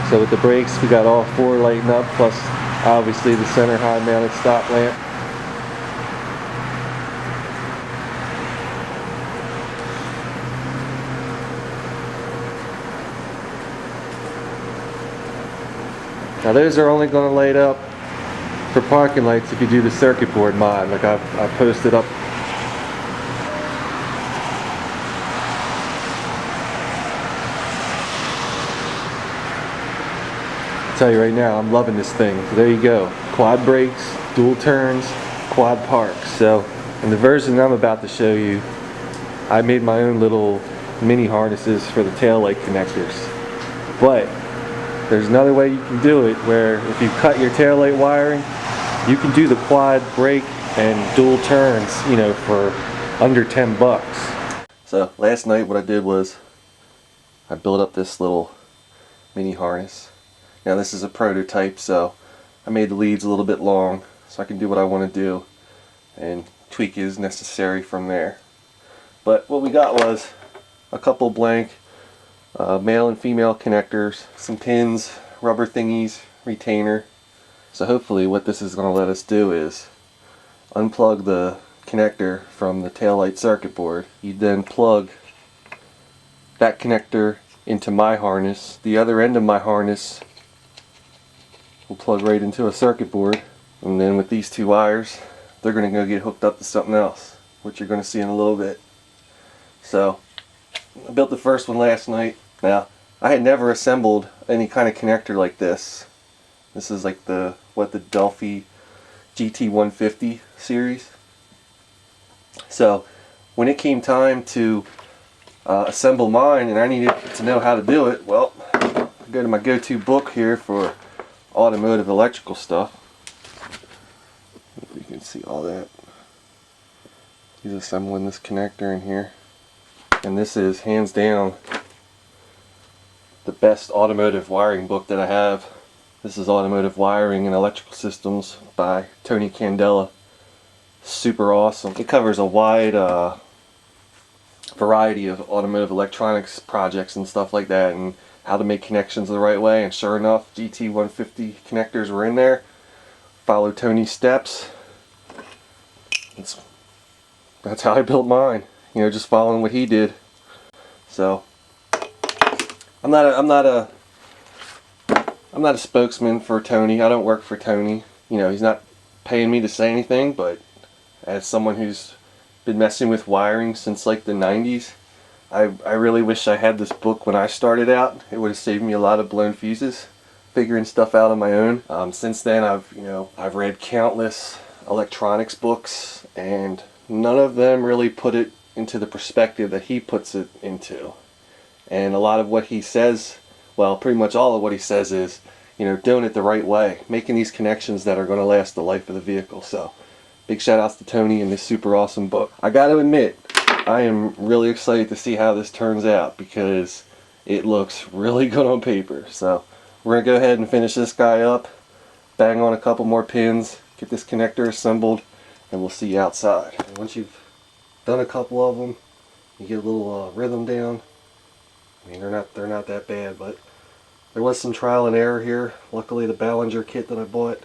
So with the brakes, we got all four lighting up, plus obviously the center high mounted stop lamp. Now those are only going to light up for parking lights if you do the circuit board mod, like I posted up. I'll tell you right now, I'm loving this thing. So there you go. Quad brakes, dual turns, quad parks. So in the version I'm about to show you, I made my own little mini harnesses for the tail light connectors. But there's another way you can do it, where if you cut your tail light wiring, you can do the quad brake and dual turns, you know, for under 10 bucks. So last night what I did was I built up this little mini harness. Now this is a prototype, so I made the leads a little bit long so I can do what I want to do and tweak as necessary from there. But what we got was a couple blank male and female connectors, some pins, rubber thingies, retainer. So hopefully what this is going to let us do is unplug the connector from the taillight circuit board. You then plug that connector into my harness. The other end of my harness will plug right into a circuit board, and then with these two wires they're going to go get hooked up to something else, which you're going to see in a little bit. So I built the first one last night. Now, I had never assembled any kind of connector like this. This is like the Delphi GT150 series. So when it came time to assemble mine and I needed to know how to do it, well, I go to my go-to book here for automotive electrical stuff. If you can see all that. He's assembling this connector in here. And this is hands down the best automotive wiring book that I have. This is Automotive Wiring and Electrical Systems by Tony Candela. Super awesome. It covers a wide variety of automotive electronics projects and stuff like that, and how to make connections the right way. And sure enough, GT150 connectors were in there. Follow Tony's steps. That's how I built mine. You know, just following what he did. So I'm not a spokesman for Tony. I don't work for Tony. You know, he's not paying me to say anything, but as someone who's been messing with wiring since like the 90s, I really wish I had this book when I started out. It would have saved me a lot of blown fuses figuring stuff out on my own. Since then I've read countless electronics books, and none of them really put it into the perspective that he puts it into. And a lot of what he says, well, pretty much all of what he says is, you know, doing it the right way, making these connections that are going to last the life of the vehicle. So big shout outs to Tony and this super awesome book. I got to admit, I am really excited to see how this turns out, because it looks really good on paper. So we're going to go ahead and finish this guy up, bang on a couple more pins, get this connector assembled, and we'll see you outside. And once you've done a couple of them, you get a little rhythm down. I mean, they're not that bad, but there was some trial and error here. Luckily the Ballinger kit that I bought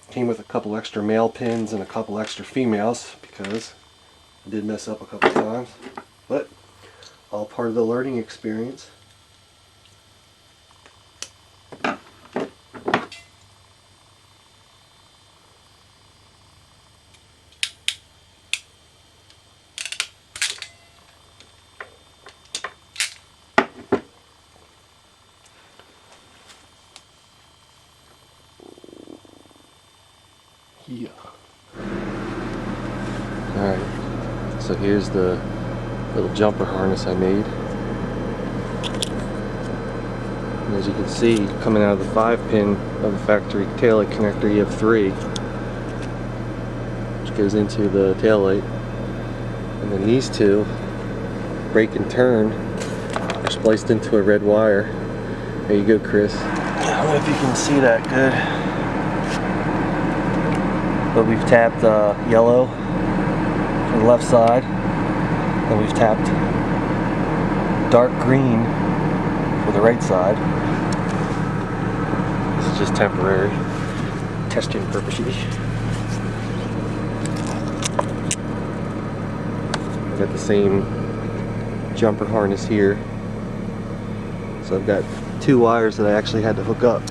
came with a couple extra male pins and a couple extra females, because I did mess up a couple times, but all part of the learning experience. Yeah. Alright, so here's the little jumper harness I made. And as you can see, coming out of the 5-pin of the factory taillight connector, you have 3, which goes into the taillight. And then these 2, brake and turn, are spliced into a red wire. There you go, Chris. I don't know if you can see that good, but we've tapped yellow for the left side, and we've tapped dark green for the right side. just temporary. Testing purposes. I got the same jumper harness here. So I've got 2 wires that I actually had to hook up.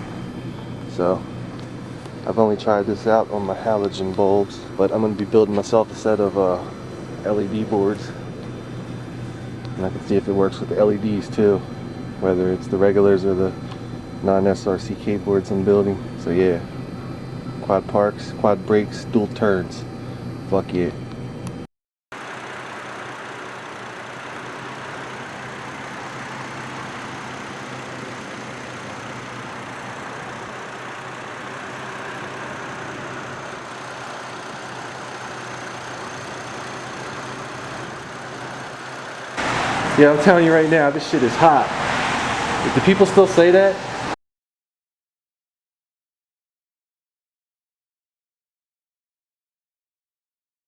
So I've only tried this out on my halogen bulbs, but I'm going to be building myself a set of LED boards. And I can see if it works with the LEDs too, whether it's the regulars or the non-SRCK boards I'm building. So yeah, quad parks, quad brakes, dual turns. Fuck yeah. Yeah, I'm telling you right now, this shit is hot. Do people still say that?